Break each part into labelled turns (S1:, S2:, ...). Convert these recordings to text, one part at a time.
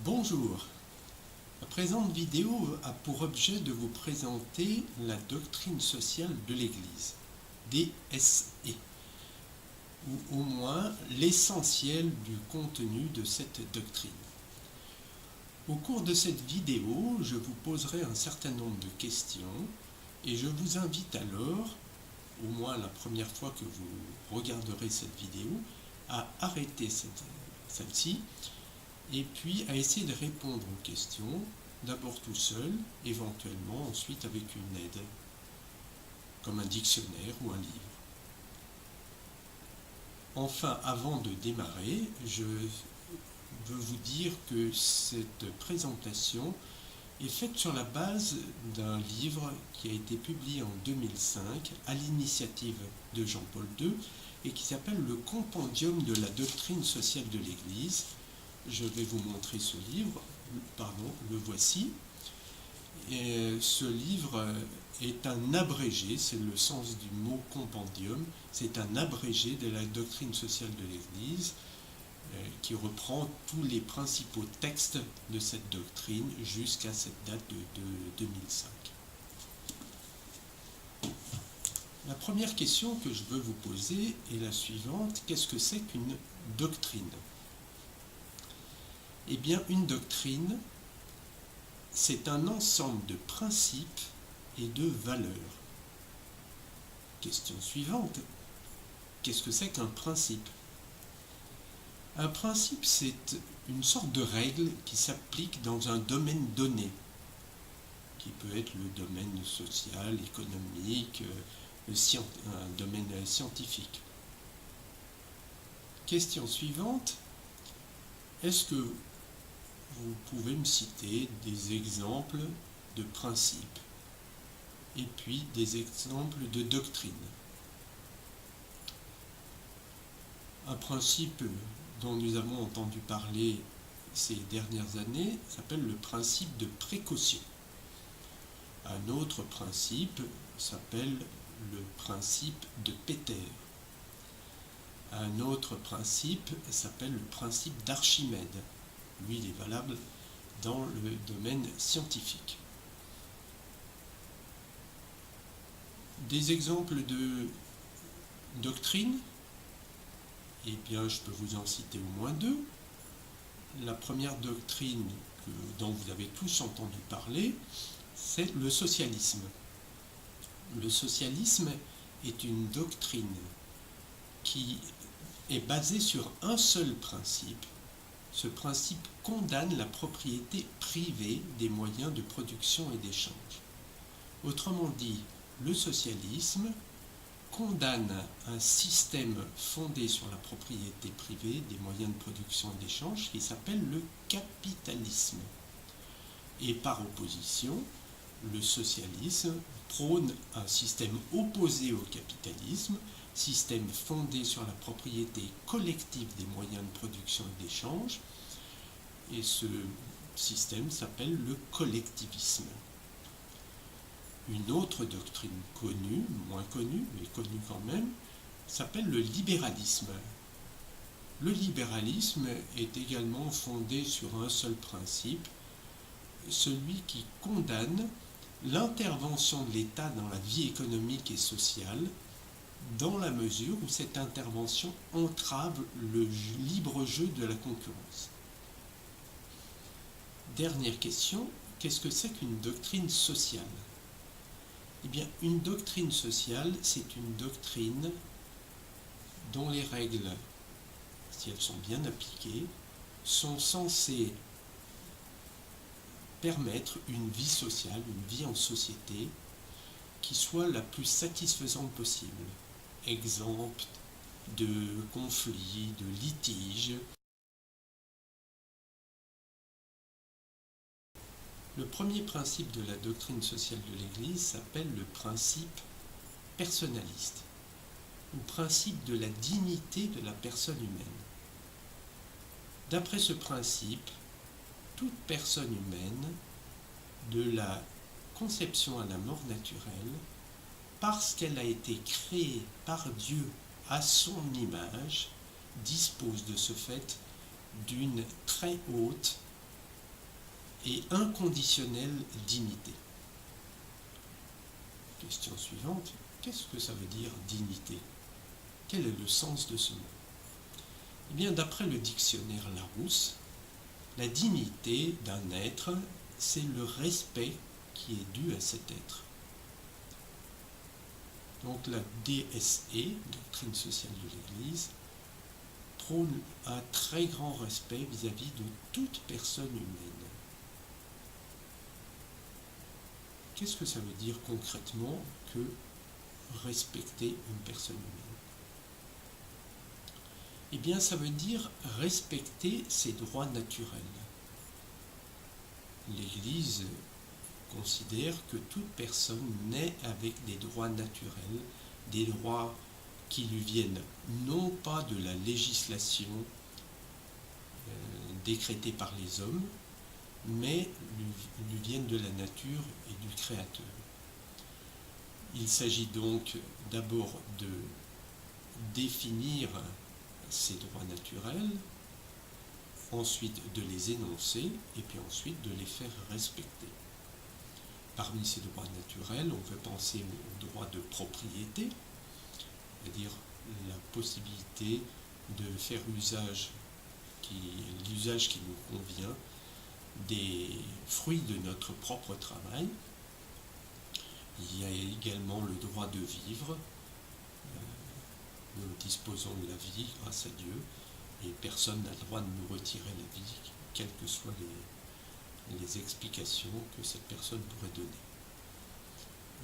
S1: Bonjour, la présente vidéo a pour objet de vous présenter la doctrine sociale de l'Église, DSE, ou au moins l'essentiel du contenu de cette doctrine. Au cours de cette vidéo, je vous poserai un certain nombre de questions et je vous invite alors, au moins la première fois que vous regarderez cette vidéo, à arrêter celle-ci et puis à essayer de répondre aux questions, d'abord tout seul, éventuellement ensuite avec une aide, comme un dictionnaire ou un livre. Enfin, avant de démarrer, je veux vous dire que cette présentation est faite sur la base d'un livre qui a été publié en 2005 à l'initiative de Jean-Paul II et qui s'appelle Le Compendium de la doctrine sociale de l'Église. Je vais vous montrer ce livre, le voici. Et ce livre est un abrégé, c'est le sens du mot compendium, c'est un abrégé de la doctrine sociale de l'Église qui reprend tous les principaux textes de cette doctrine jusqu'à cette date de 2005. La première question que je veux vous poser est la suivante: qu'est-ce que c'est qu'une doctrine ? Eh bien, une doctrine, c'est un ensemble de principes et de valeurs. Question suivante, qu'est-ce que c'est qu'un principe ? Un principe, c'est une sorte de règle qui s'applique dans un domaine donné, qui peut être le domaine social, économique, un domaine scientifique. Question suivante, est-ce que vous pouvez me citer des exemples de principes et puis des exemples de doctrines? Un principe dont nous avons entendu parler ces dernières années s'appelle le principe de précaution. Un autre principe s'appelle le principe de Péter. Un autre principe s'appelle le principe d'Archimède. Lui, il est valable dans le domaine scientifique. Des exemples de doctrines, eh bien, je peux vous en citer au moins deux. La première doctrine dont vous avez tous entendu parler, c'est le socialisme. Le socialisme est une doctrine qui est basée sur un seul principe. Ce principe condamne la propriété privée des moyens de production et d'échange. Autrement dit, le socialisme condamne un système fondé sur la propriété privée des moyens de production et d'échange qui s'appelle le capitalisme. Et par opposition, le socialisme prône un système opposé au capitalisme, système fondé sur la propriété collective des moyens de production et d'échange, et ce système s'appelle le collectivisme. Une autre doctrine connue, moins connue, mais connue quand même, s'appelle le libéralisme. Le libéralisme est également fondé sur un seul principe, celui qui condamne l'intervention de l'État dans la vie économique et sociale, dans la mesure où cette intervention entrave le libre jeu de la concurrence. Dernière question, qu'est-ce que c'est qu'une doctrine sociale ? Eh bien, une doctrine sociale, c'est une doctrine dont les règles, si elles sont bien appliquées, sont censées permettre une vie sociale, une vie en société, qui soit la plus satisfaisante possible. Exemple de conflits, de litiges. Le premier principe de la doctrine sociale de l'Église s'appelle le principe personnaliste, ou principe de la dignité de la personne humaine. D'après ce principe, toute personne humaine, de la conception à la mort naturelle, parce qu'elle a été créée par Dieu à son image, dispose de ce fait d'une très haute et inconditionnelle dignité. Question suivante, qu'est-ce que ça veut dire dignité? Quel est le sens de ce mot? Eh bien, d'après le dictionnaire Larousse, la dignité d'un être, c'est le respect qui est dû à cet être. Donc la DSE, Doctrine sociale de l'Église, prône un très grand respect vis-à-vis de toute personne humaine. Qu'est-ce que ça veut dire concrètement que respecter une personne humaine? Eh bien, ça veut dire respecter ses droits naturels. L'Église considère que toute personne naît avec des droits naturels, des droits qui lui viennent non pas de la législation décrétée par les hommes, mais lui viennent de la nature et du Créateur. Il s'agit donc d'abord de définir ces droits naturels, ensuite de les énoncer et puis ensuite de les faire respecter. Parmi ces droits naturels, on peut penser au droit de propriété, c'est-à-dire la possibilité de faire l'usage qui nous convient des fruits de notre propre travail. Il y a également le droit de vivre. Nous disposons de la vie grâce à Dieu et personne n'a le droit de nous retirer la vie, quelles que soient les explications que cette personne pourrait donner.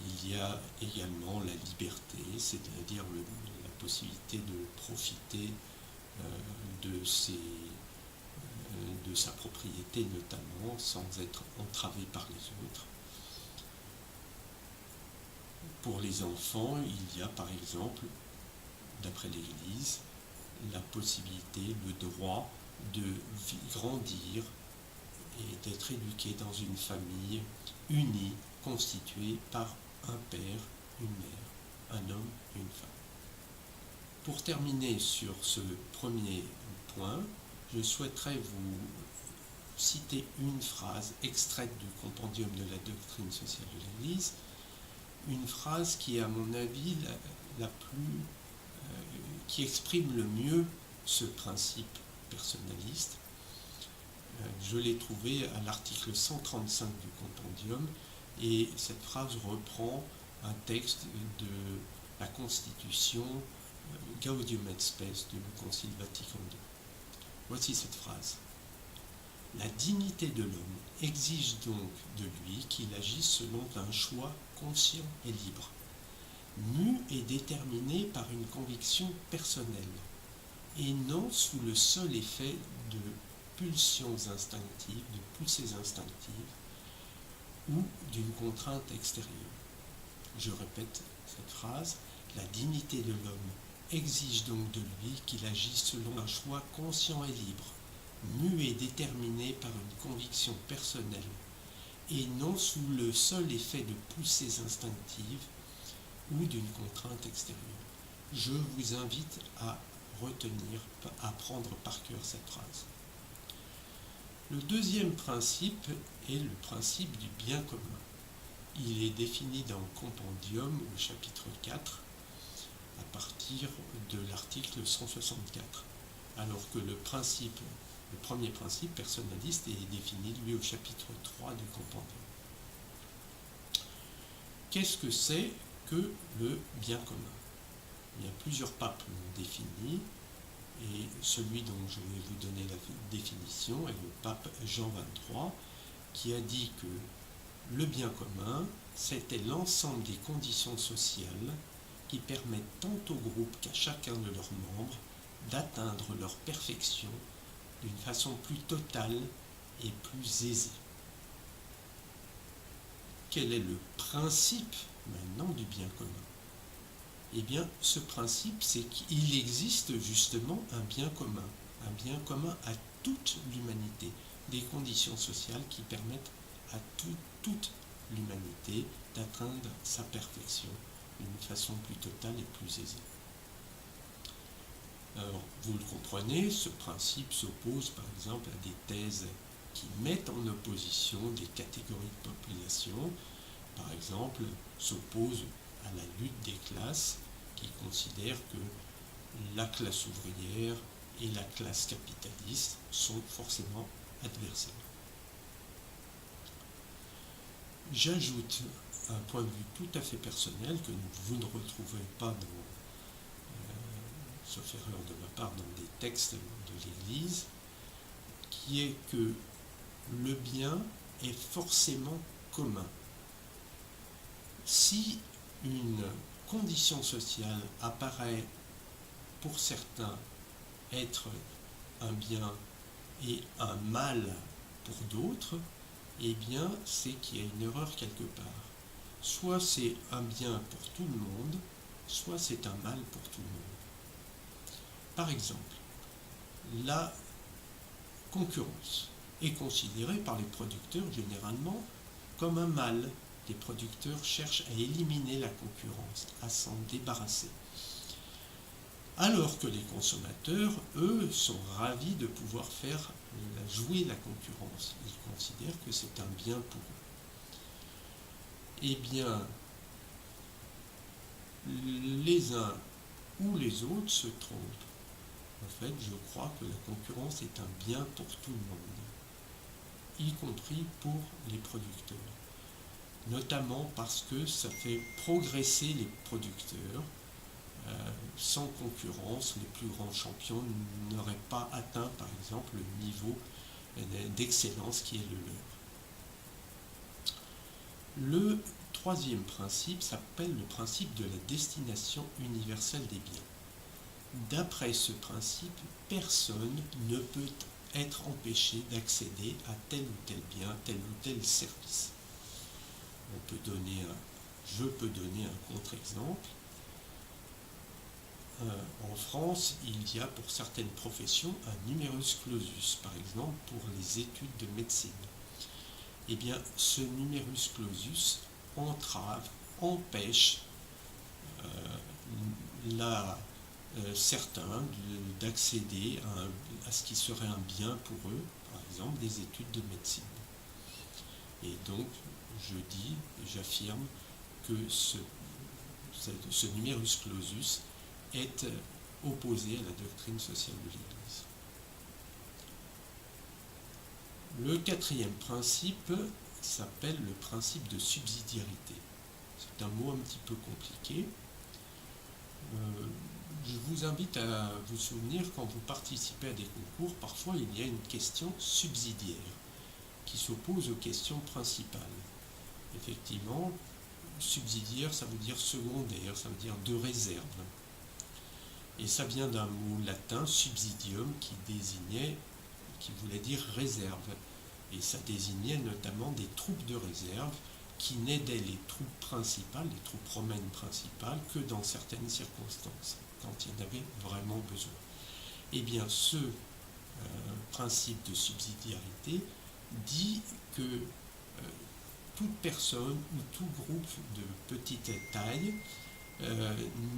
S1: Il y a également la liberté, c'est-à-dire la possibilité de profiter de sa propriété notamment, sans être entravé par les autres. Pour les enfants, il y a par exemple, d'après l'Église, la possibilité, le droit de grandir et d'être éduqué dans une famille unie, constituée par un père, une mère, un homme et une femme. Pour terminer sur ce premier point, je souhaiterais vous citer une phrase extraite du compendium de la doctrine sociale de l'Église, une phrase qui est à mon avis qui exprime le mieux ce principe personnaliste. Je l'ai trouvée à l'article 135 du compendium et cette phrase reprend un texte de la Constitution Gaudium et Spes du Concile Vatican II. Voici cette phrase. La dignité de l'homme exige donc de lui qu'il agisse selon un choix conscient et libre, mu et déterminé par une conviction personnelle, et non sous le seul effet de pulsions instinctives, de poussées instinctives, ou d'une contrainte extérieure. Je répète cette phrase, la dignité de l'homme exige donc de lui qu'il agisse selon un choix conscient et libre, mu et déterminé par une conviction personnelle, et non sous le seul effet de poussées instinctives ou d'une contrainte extérieure. Je vous invite à retenir, à prendre par cœur cette phrase. Le deuxième principe est le principe du bien commun. Il est défini dans le compendium au chapitre 4 à partir de l'article 164, alors que le premier principe personnaliste est défini lui au chapitre 3 du compendium. Qu'est-ce que c'est que le bien commun? Il y a plusieurs papes l'ont défini, et celui dont je vais vous donner la définition est le pape Jean XXIII, qui a dit que le bien commun, c'était l'ensemble des conditions sociales qui permettent tant au groupe qu'à chacun de leurs membres d'atteindre leur perfection d'une façon plus totale et plus aisée. Quel est le principe maintenant du bien commun? Eh bien, ce principe, c'est qu'il existe justement un bien commun à toute l'humanité, des conditions sociales qui permettent à toute l'humanité d'atteindre sa perfection d'une façon plus totale et plus aisée. Alors, vous le comprenez, ce principe s'oppose par exemple à des thèses qui mettent en opposition des catégories de population, par exemple, s'opposent à la lutte des classes, qui considèrent que la classe ouvrière et la classe capitaliste sont forcément adversaires. J'ajoute un point de vue tout à fait personnel que vous ne retrouverez pas, sauf erreur de ma part, dans des textes de l'Église, qui est que le bien est forcément commun. Si une condition sociale apparaît pour certains être un bien et un mal pour d'autres, eh bien c'est qu'il y a une erreur quelque part. Soit c'est un bien pour tout le monde, soit c'est un mal pour tout le monde. Par exemple, la concurrence est considérée par les producteurs généralement comme un mal. Les producteurs cherchent à éliminer la concurrence, à s'en débarrasser. Alors que les consommateurs, eux, sont ravis de pouvoir faire jouer la concurrence. Ils considèrent que c'est un bien pour eux. Eh bien, les uns ou les autres se trompent. En fait, je crois que la concurrence est un bien pour tout le monde, y compris pour les producteurs. Notamment parce que ça fait progresser les producteurs. Sans concurrence, les plus grands champions n'auraient pas atteint, par exemple, le niveau d'excellence qui est le leur. Le troisième principe s'appelle le principe de la destination universelle des biens. D'après ce principe, personne ne peut être empêché d'accéder à tel ou tel bien, tel ou tel service. Je peux donner un contre-exemple. En France, il y a pour certaines professions un numerus clausus, par exemple pour les études de médecine. Eh bien, ce numerus clausus empêche certains d'accéder à ce qui serait un bien pour eux, par exemple des études de médecine. Et donc, j'affirme que ce numerus clausus est opposé à la doctrine sociale de l'Église. Le quatrième principe s'appelle le principe de subsidiarité. C'est un mot un petit peu compliqué. Je vous invite à vous souvenir, quand vous participez à des concours, parfois il y a une question subsidiaire qui s'oppose aux questions principales. Effectivement, subsidiaire, ça veut dire secondaire, ça veut dire de réserve. Et ça vient d'un mot latin, subsidium, qui voulait dire réserve. Et ça désignait notamment des troupes de réserve qui n'aidaient les troupes principales, les troupes romaines principales, que dans certaines circonstances, quand il y en avait vraiment besoin. Eh bien, ce principe de subsidiarité dit que toute personne ou tout groupe de petite taille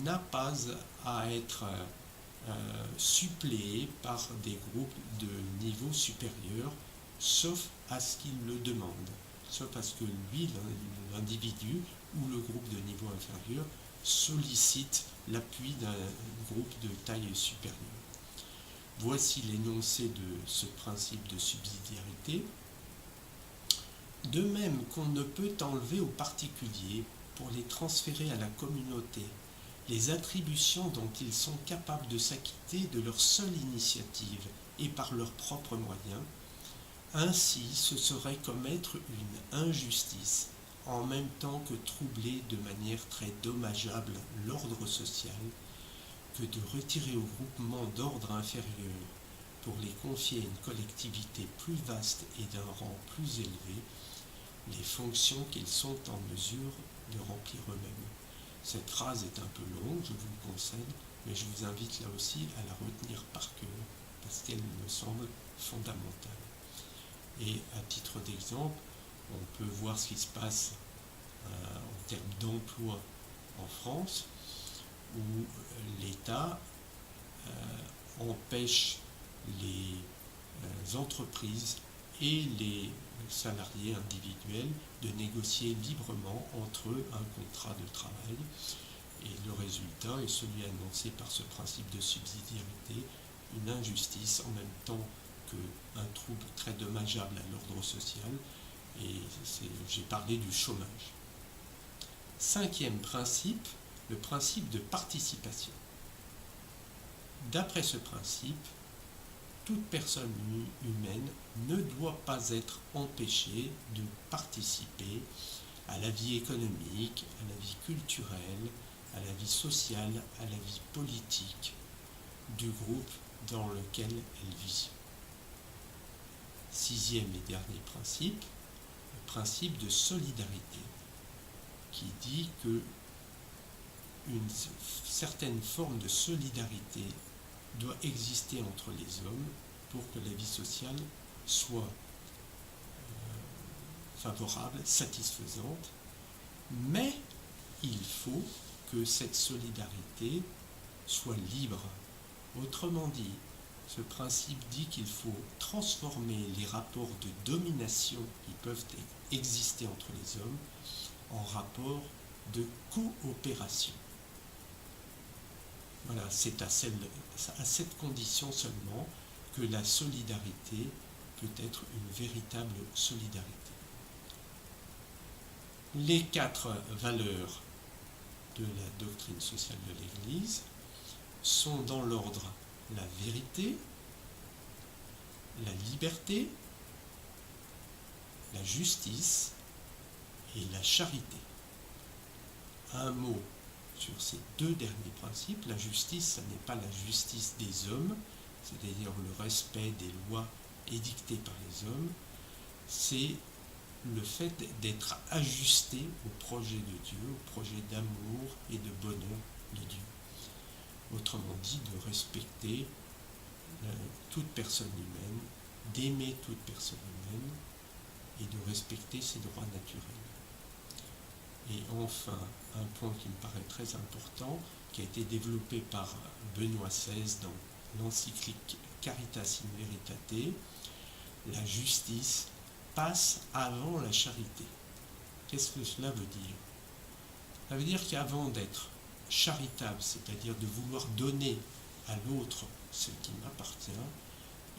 S1: n'a pas à être suppléé par des groupes de niveau supérieur, sauf à ce qu'il le demande, sauf à ce que lui, l'individu ou le groupe de niveau inférieur, sollicite l'appui d'un groupe de taille supérieure. Voici l'énoncé de ce principe de subsidiarité. De même qu'on ne peut enlever aux particuliers, pour les transférer à la communauté, les attributions dont ils sont capables de s'acquitter de leur seule initiative et par leurs propres moyens, ainsi ce serait commettre une injustice, en même temps que troubler de manière très dommageable l'ordre social, que de retirer au groupement d'ordre inférieur pour les confier à une collectivité plus vaste et d'un rang plus élevé, les fonctions qu'ils sont en mesure de remplir eux-mêmes. Cette phrase est un peu longue, je vous le concède, mais je vous invite là aussi à la retenir par cœur, parce qu'elle me semble fondamentale. Et à titre d'exemple, on peut voir ce qui se passe en termes d'emploi en France, où l'État empêche les entreprises et les salariés individuels de négocier librement entre eux un contrat de travail. Et le résultat est celui annoncé par ce principe de subsidiarité, une injustice en même temps qu'un trouble très dommageable à l'ordre social, et j'ai parlé du chômage. Cinquième principe, le principe de participation. D'après ce principe, toute personne humaine ne doit pas être empêchée de participer à la vie économique, à la vie culturelle, à la vie sociale, à la vie politique du groupe dans lequel elle vit. Sixième et dernier principe, le principe de solidarité, qui dit que une certaine forme de solidarité doit exister entre les hommes pour que la vie sociale soit favorable, satisfaisante, mais il faut que cette solidarité soit libre. Autrement dit, ce principe dit qu'il faut transformer les rapports de domination qui peuvent exister entre les hommes en rapports de coopération. Voilà, c'est à cette condition seulement que la solidarité peut être une véritable solidarité. Les 4 valeurs de la doctrine sociale de l'Église sont dans l'ordre la vérité, la liberté, la justice et la charité. Un mot sur ces 2 derniers principes. La justice, ce n'est pas la justice des hommes, c'est-à-dire le respect des lois édictées par les hommes, c'est le fait d'être ajusté au projet de Dieu, au projet d'amour et de bonheur de Dieu. Autrement dit, de respecter toute personne humaine, d'aimer toute personne humaine et de respecter ses droits naturels. Et enfin, un point qui me paraît très important, qui a été développé par Benoît XVI dans l'encyclique Caritas in Veritate, la justice passe avant la charité. Qu'est-ce que cela veut dire? Ça veut dire qu'avant d'être charitable, c'est-à-dire de vouloir donner à l'autre ce qui m'appartient,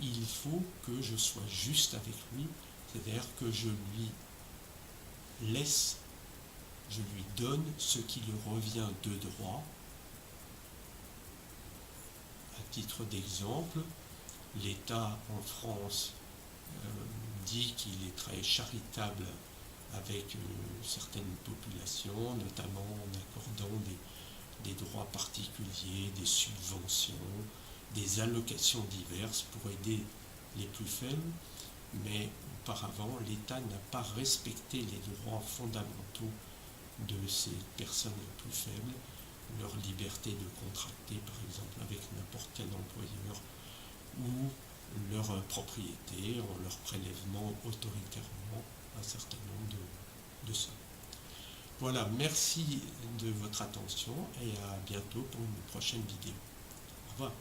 S1: il faut que je sois juste avec lui, c'est-à-dire que je lui laisse, je lui donne ce qui lui revient de droit. À titre d'exemple, l'État en France dit qu'il est très charitable avec certaines populations, notamment en accordant des droits particuliers, des subventions, des allocations diverses pour aider les plus faibles, mais auparavant, l'État n'a pas respecté les droits fondamentaux de ces personnes les plus faibles, leur liberté de contracter, par exemple, avec n'importe quel employeur, ou leur propriété, en leur prélèvement autoritairement un certain nombre de sommes. Voilà, merci de votre attention et à bientôt pour une prochaine vidéo. Au revoir.